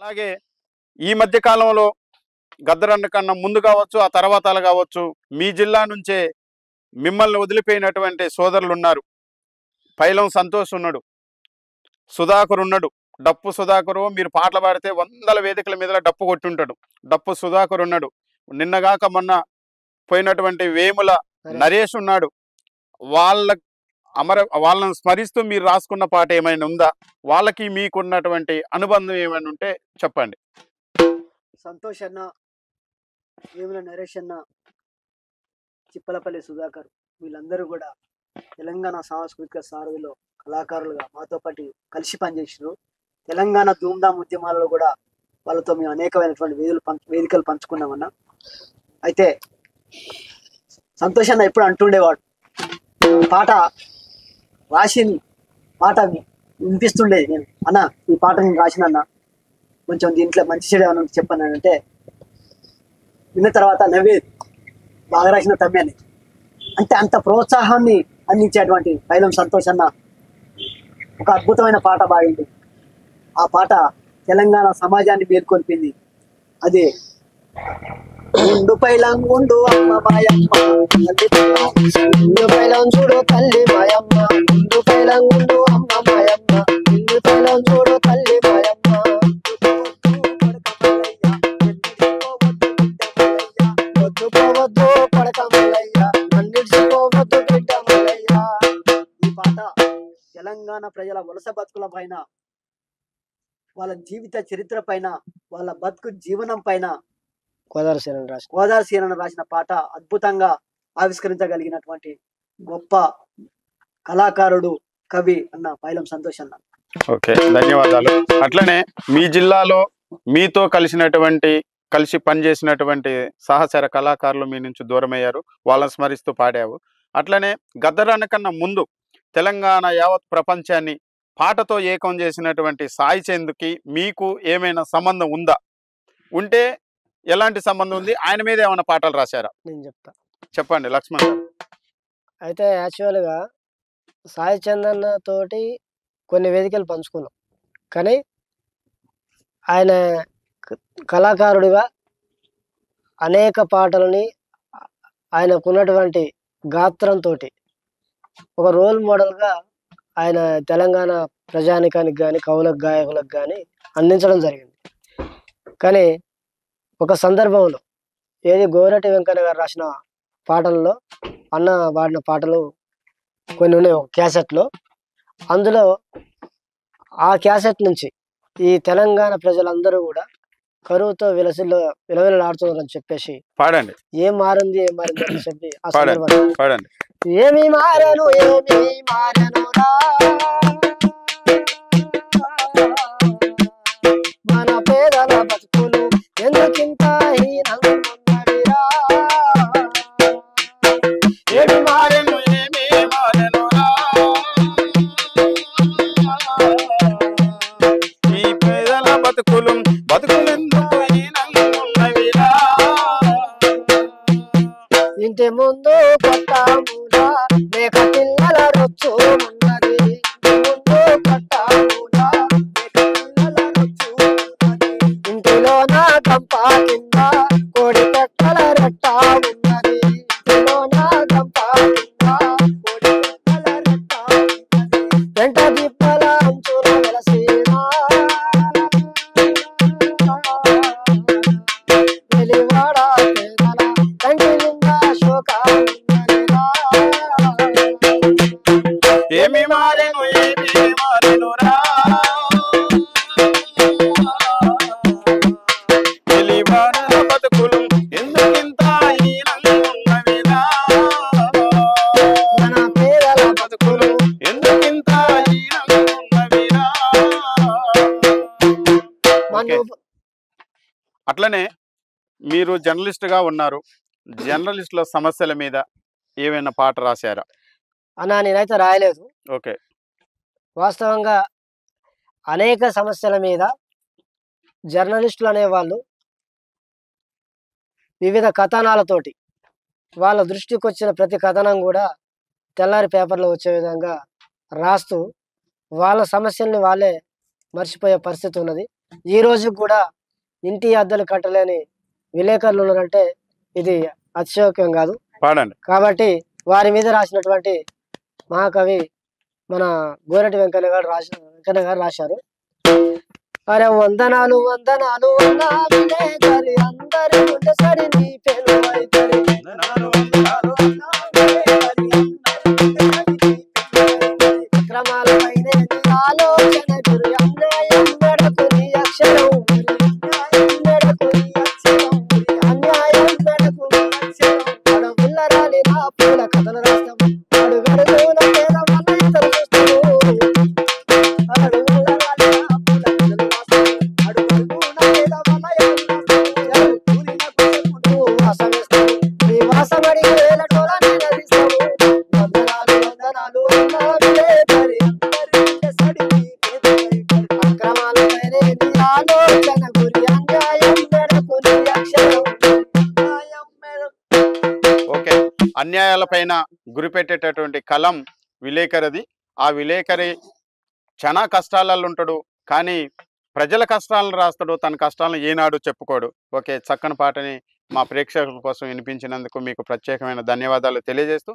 అలాగే ఈ మధ్య కాలంలో గద్దరన్న కన్నా ముందు కావచ్చు, ఆ తర్వాతలు కావచ్చు, మీ జిల్లా నుంచే మిమ్మల్ని వదిలిపోయినటువంటి సోదరులు ఉన్నారు. పైలం సంతోష్ ఉన్నాడు, సుధాకర్ ఉన్నాడు. డప్పు సుధాకరు మీరు పాటలు పాడితే వందల వేదికల మీద డప్పు కొట్టుంటాడు. డప్పు సుధాకర్ ఉన్నాడు. నిన్నగాక మొన్న పోయినటువంటి వేముల నరేష్ ఉన్నాడు. వాళ్ళ వాళ్ళని స్మరిస్తూ మీరు రాసుకున్న పాట ఏమైనా ఉందా? వాళ్ళకి మీకున్నటువంటి అనుబంధం ఏమైనా ఉంటే చెప్పండి. సంతోష్ అన్న, వేముల నరేష్ అన్న, చిప్పలపల్లి సుధాకర్ వీళ్ళందరూ కూడా తెలంగాణ సాంస్కృతిక సారథిలో కళాకారులుగా మాతో పాటు కలిసి పనిచేసారు. తెలంగాణ ధూమ్ధామ్ ఉద్యమాలలో కూడా వాళ్ళతో మేము అనేకమైనటువంటి వేదికలు పంచుకున్నామన్నా. అయితే సంతోష్ అన్న ఎప్పుడు అంటుండేవాడు, పాట రాసి పాట వినిపిస్తుండేది. నేను అన్న ఈ పాట నేను రాసినన్నా, కొంచెం దీంట్లో మంచి చెడు ఏమన్నా చెప్పాను అంటే విన్న తర్వాత నవ్వేది, బాగా రాసిన తమ్మి అని. అంటే అంత ప్రోత్సాహాన్ని అందించేటువంటి పైలం సంతోష్ అన్న ఒక అద్భుతమైన పాట బాగింది. ఆ పాట తెలంగాణ సమాజాన్ని మేల్కొల్పింది. అదే గుండు పైలం గుండు అమ్మ మాయమ్మ, గుండు పైలం చూడు తల్లి మాయమ్మ, గుండు పైలం గుండు అమ్మ మాయమ్మ, గుండు పైలం చూడు తల్లి మాయమ్మ, వద్దు పోవద్దు పడక మల్లయ్య, నన్నిడిచిపోవద్దు బిడ్డ మల్లయ్య. ఈ పాట తెలంగాణ ప్రజల వలస బతుకుల పైన, వాళ్ళ జీవిత చరిత్ర పైన, వాళ్ళ బతుకు జీవనం పైన గోదావరి సీనను రాసిన పాట. అద్భుతంగా ఆవిష్కరించగలిగినటువంటి గొప్ప కళాకారుడు, కవి అన్న పైలం సంతోష్ అన్న. ఓకే, ధన్యవాదాలు. అట్లనే మీ జిల్లాలో మీతో కలిసి పనిచేసినటువంటి సహచర కళాకారులు మీ నుంచి దూరమయ్యారు, వాళ్ళని స్మరిస్తూ పాడావు. అట్లనే గద్దరన్న కన్నా ముందు తెలంగాణ యావత్ ప్రపంచాన్ని పాటతో ఏకం చేసినటువంటి సాయి చంద్కి మీకు ఏమైనా సంబంధం ఉందా? ఉంటే ఎలాంటి సంబంధం ఉంది? ఆయన మీద ఏమైనా పాటలు రాశారా? నేను చెప్తా, చెప్పండి లక్ష్మణ్ గారు. అయితే యాక్చువల్గా సాయి చందన్న తోటి కొన్ని వేదికలు పంచుకున్నాం, కానీ ఆయన కళాకారుడిగా అనేక పాటలని ఆయనకున్నటువంటి గాత్రంతో ఒక రోల్ మోడల్గా ఆయన తెలంగాణ ప్రజానికానికి కానీ కవులకు గాయకులకు కానీ అందించడం జరిగింది. కానీ ఒక సందర్భంలో ఏది గోరటి వెంకన్న గారు రాసిన పాటల్లో అన్న వాడిన పాటలు కొన్ని ఉన్నాయి ఒక క్యాసెట్లో. అందులో ఆ క్యాసెట్ నుంచి ఈ తెలంగాణ ప్రజలందరూ కూడా కరువుతో విలవిలలాడుతున్నారని చెప్పేసి పాడండి. ఏం మారింది అని చెప్పి ఆ సందర్భంలో పాడండి. ఏమి మారను రా మన పేదల బతుకులు ఎందుకింత హీనంగున్నవిరా, ఏమి మారను ఈ పేదల బతుకులెందుకు హీనంగున్నవిరా, ఇంటి ముందు కొట్టామురా లేక పిల్లల రొచ్చు ఉన్నది, ముందు కొట్టామురా లేక పిల్లల రొచ్చు ఉన్నది, ఇంటిలో నా గంప కింద కోడి పెట్టల రెట్ట ఉన్నది, ఇంటిలో నా గంప కింద కోడి పెట్టల రెట్ట ఉన్నది, వెంట దిప్పల అంచున వెలసినా వెలివాడ పేదల కంటి నిండా శోకాలున్నదిరా. ఏమి మారెను రా తెలివాన బతుకులు ఎందుకింత హీనంగున్నవిరా, మన పేదల బతుకులు ఎందుకింత హీనంగున్నవిరా. ఓకే. అట్లనే మీరు జర్నలిస్ట్గా ఉన్నారు, జర్నలిస్టుల సమస్యల మీద ఏమైనా పాట రాశారా? అన్నా నేనైతే రాయలేదు. ఓకే. వాస్తవంగా అనేక సమస్యల మీద జర్నలిస్టులు అనేవాళ్ళు వివిధ కథనాలతోటి వాళ్ళ దృష్టికి వచ్చిన ప్రతి కథనం కూడా తెల్లారి పేపర్లో వచ్చే విధంగా రాస్తూ వాళ్ళ సమస్యల్ని వాళ్ళే మర్చిపోయే పరిస్థితి ఉన్నది. ఈ రోజు కూడా ఇంటి అద్దెలు కట్టలేని విలేకరులు ఉన్నారంటే ఇది అతిశయోక్యం కాదు. పాడండి. కాబట్టి వారి మీద రాసినటువంటి మహాకవి మన గోరటి వెంకన్న గారు రాశారు. అరే వందనాలు వందనాలు విలేకరి అందరి గుండె సడి నీ పేరు వైఖరి. అక్రమాలపైన నీ ఆలోచన గురి అన్యాయం మెడకు నీ అక్షరం మెడకు నీ అక్షరం అన్యాయం మెడకు నీ అక్షరం అడవుల రాలి నా పూల కథలు రాస్తాం అడుగడుగున పేద వల్ల ఇతరు చూస్తాము అడుగుల రాలి నా పూల కథలు రాస్తాం అడుగడుగున పేద వల్ల ఇతరు చూస్తాము వాసం వేస్తాము నీ వాసం అడిగి వేల టోల నిలదీస్తాము. వందనాలు వందనాలు విలేకరి అందరి గుండె సడి నీ పేరు వైఖరి. అక్రమాలపైనే నీ ఆలోచన గురి అన్యాయం మెడకు నీ అక్షరం అన్యాయం మెడకు. ఓకే, అన్యాయాలపైన గురిపెట్టేటటువంటి కలం విలేకరిది. ఆ విలేకరి చాలా కష్టాలలో ఉంటాడు, కానీ ప్రజల కష్టాలను రాస్తాడు, తన కష్టాలను ఏనాడు చెప్పుకోడు. ఓకే, చక్కని పాటని మా ప్రేక్షకుల కోసం వినిపించినందుకు మీకు ప్రత్యేకమైన ధన్యవాదాలు తెలియజేస్తూ